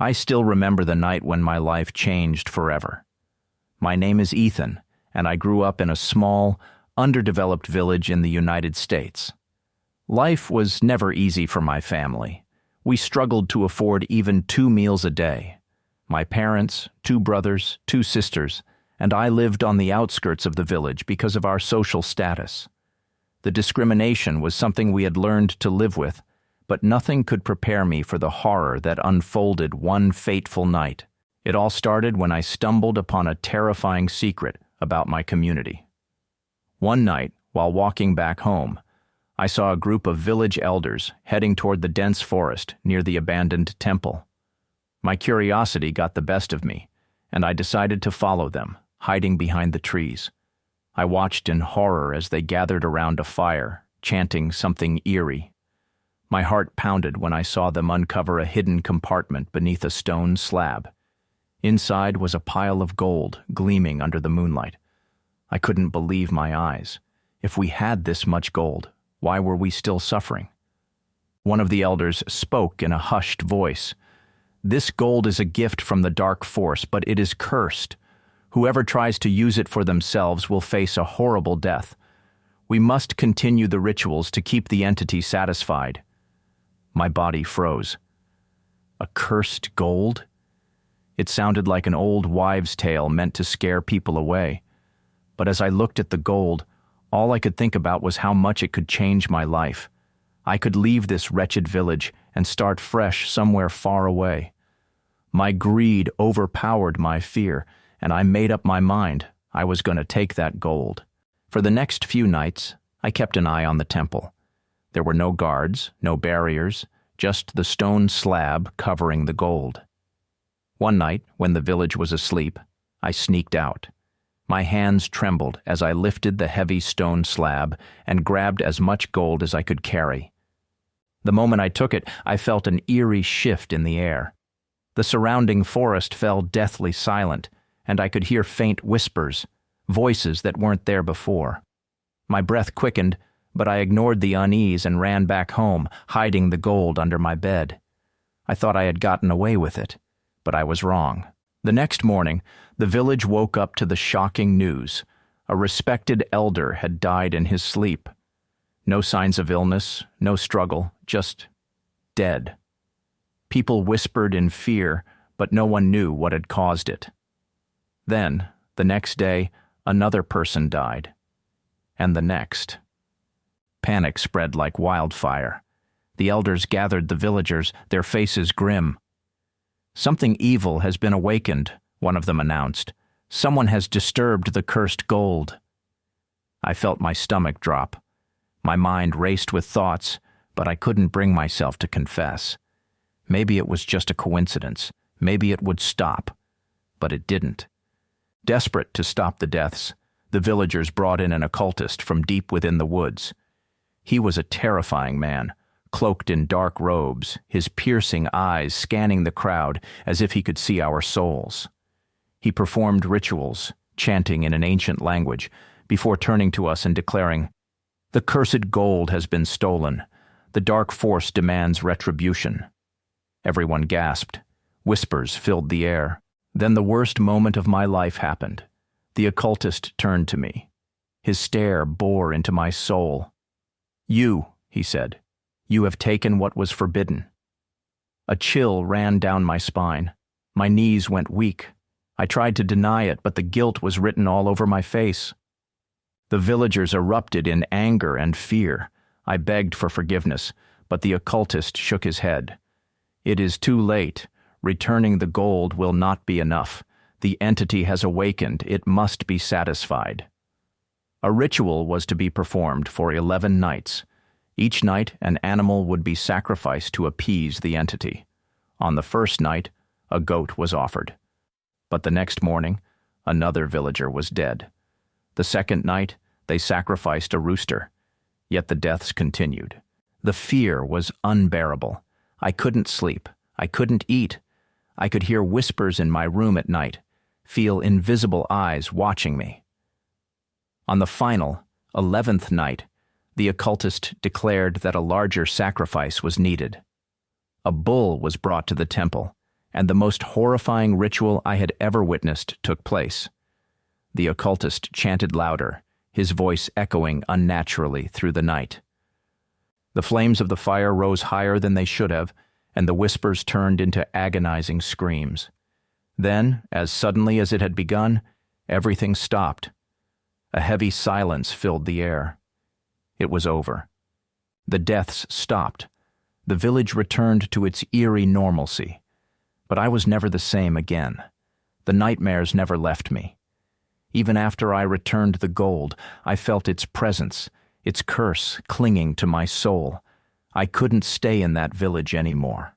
I still remember the night when my life changed forever. My name is Ethan, and I grew up in a small, underdeveloped village in the United States. Life was never easy for my family. We struggled to afford even 2 meals a day. My parents, 2 brothers, 2 sisters, and I lived on the outskirts of the village because of our social status. The discrimination was something we had learned to live with, but nothing could prepare me for the horror that unfolded one fateful night. It all started when I stumbled upon a terrifying secret about my community. One night, while walking back home, I saw a group of village elders heading toward the dense forest near the abandoned temple. My curiosity got the best of me, and I decided to follow them, hiding behind the trees. I watched in horror as they gathered around a fire, chanting something eerie. My heart pounded when I saw them uncover a hidden compartment beneath a stone slab. Inside was a pile of gold gleaming under the moonlight. I couldn't believe my eyes. If we had this much gold, why were we still suffering? One of the elders spoke in a hushed voice. "This gold is a gift from the dark force, but it is cursed. Whoever tries to use it for themselves will face a horrible death. We must continue the rituals to keep the entity satisfied." My body froze. Accursed gold? It sounded like an old wives' tale meant to scare people away. But as I looked at the gold, all I could think about was how much it could change my life. I could leave this wretched village and start fresh somewhere far away. My greed overpowered my fear, and I made up my mind I was going to take that gold. For the next few nights, I kept an eye on the temple. There were no guards, no barriers, just the stone slab covering the gold. One night, when the village was asleep, I sneaked out. My hands trembled as I lifted the heavy stone slab and grabbed as much gold as I could carry. The moment I took it, I felt an eerie shift in the air. The surrounding forest fell deathly silent, and I could hear faint whispers, voices that weren't there before. My breath quickened, but I ignored the unease and ran back home, hiding the gold under my bed. I thought I had gotten away with it, but I was wrong. The next morning, the village woke up to the shocking news. A respected elder had died in his sleep. No signs of illness, no struggle, just dead. People whispered in fear, but no one knew what had caused it. Then, the next day, another person died. And the next. Panic spread like wildfire. The elders gathered the villagers, their faces grim. "Something evil has been awakened," one of them announced. "Someone has disturbed the cursed gold." I felt my stomach drop. My mind raced with thoughts, but I couldn't bring myself to confess. Maybe it was just a coincidence. Maybe it would stop. But it didn't. Desperate to stop the deaths, the villagers brought in an occultist from deep within the woods. He was a terrifying man, cloaked in dark robes, his piercing eyes scanning the crowd as if he could see our souls. He performed rituals, chanting in an ancient language, before turning to us and declaring, "The cursed gold has been stolen. The dark force demands retribution." Everyone gasped. Whispers filled the air. Then the worst moment of my life happened. The occultist turned to me. His stare bore into my soul. "You," he said, "you have taken what was forbidden." A chill ran down my spine. My knees went weak. I tried to deny it, but the guilt was written all over my face. The villagers erupted in anger and fear. I begged for forgiveness, but the occultist shook his head. "It is too late. Returning the gold will not be enough. The entity has awakened. It must be satisfied." A ritual was to be performed for 11 nights. Each night, an animal would be sacrificed to appease the entity. On the first night, a goat was offered. But the next morning, another villager was dead. The second night, they sacrificed a rooster. Yet the deaths continued. The fear was unbearable. I couldn't sleep. I couldn't eat. I could hear whispers in my room at night, feel invisible eyes watching me. On the final, 11th night, the occultist declared that a larger sacrifice was needed. A bull was brought to the temple, and the most horrifying ritual I had ever witnessed took place. The occultist chanted louder, his voice echoing unnaturally through the night. The flames of the fire rose higher than they should have, and the whispers turned into agonizing screams. Then, as suddenly as it had begun, everything stopped. A heavy silence filled the air. It was over. The deaths stopped. The village returned to its eerie normalcy. But I was never the same again. The nightmares never left me. Even after I returned the gold, I felt its presence, its curse clinging to my soul. I couldn't stay in that village anymore.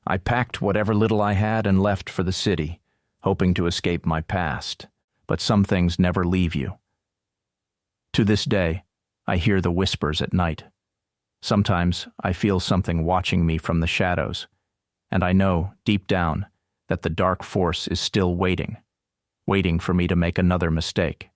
I packed whatever little I had and left for the city, hoping to escape my past. But some things never leave you. To this day, I hear the whispers at night. Sometimes I feel something watching me from the shadows, and I know, deep down, that the dark force is still waiting for me to make another mistake.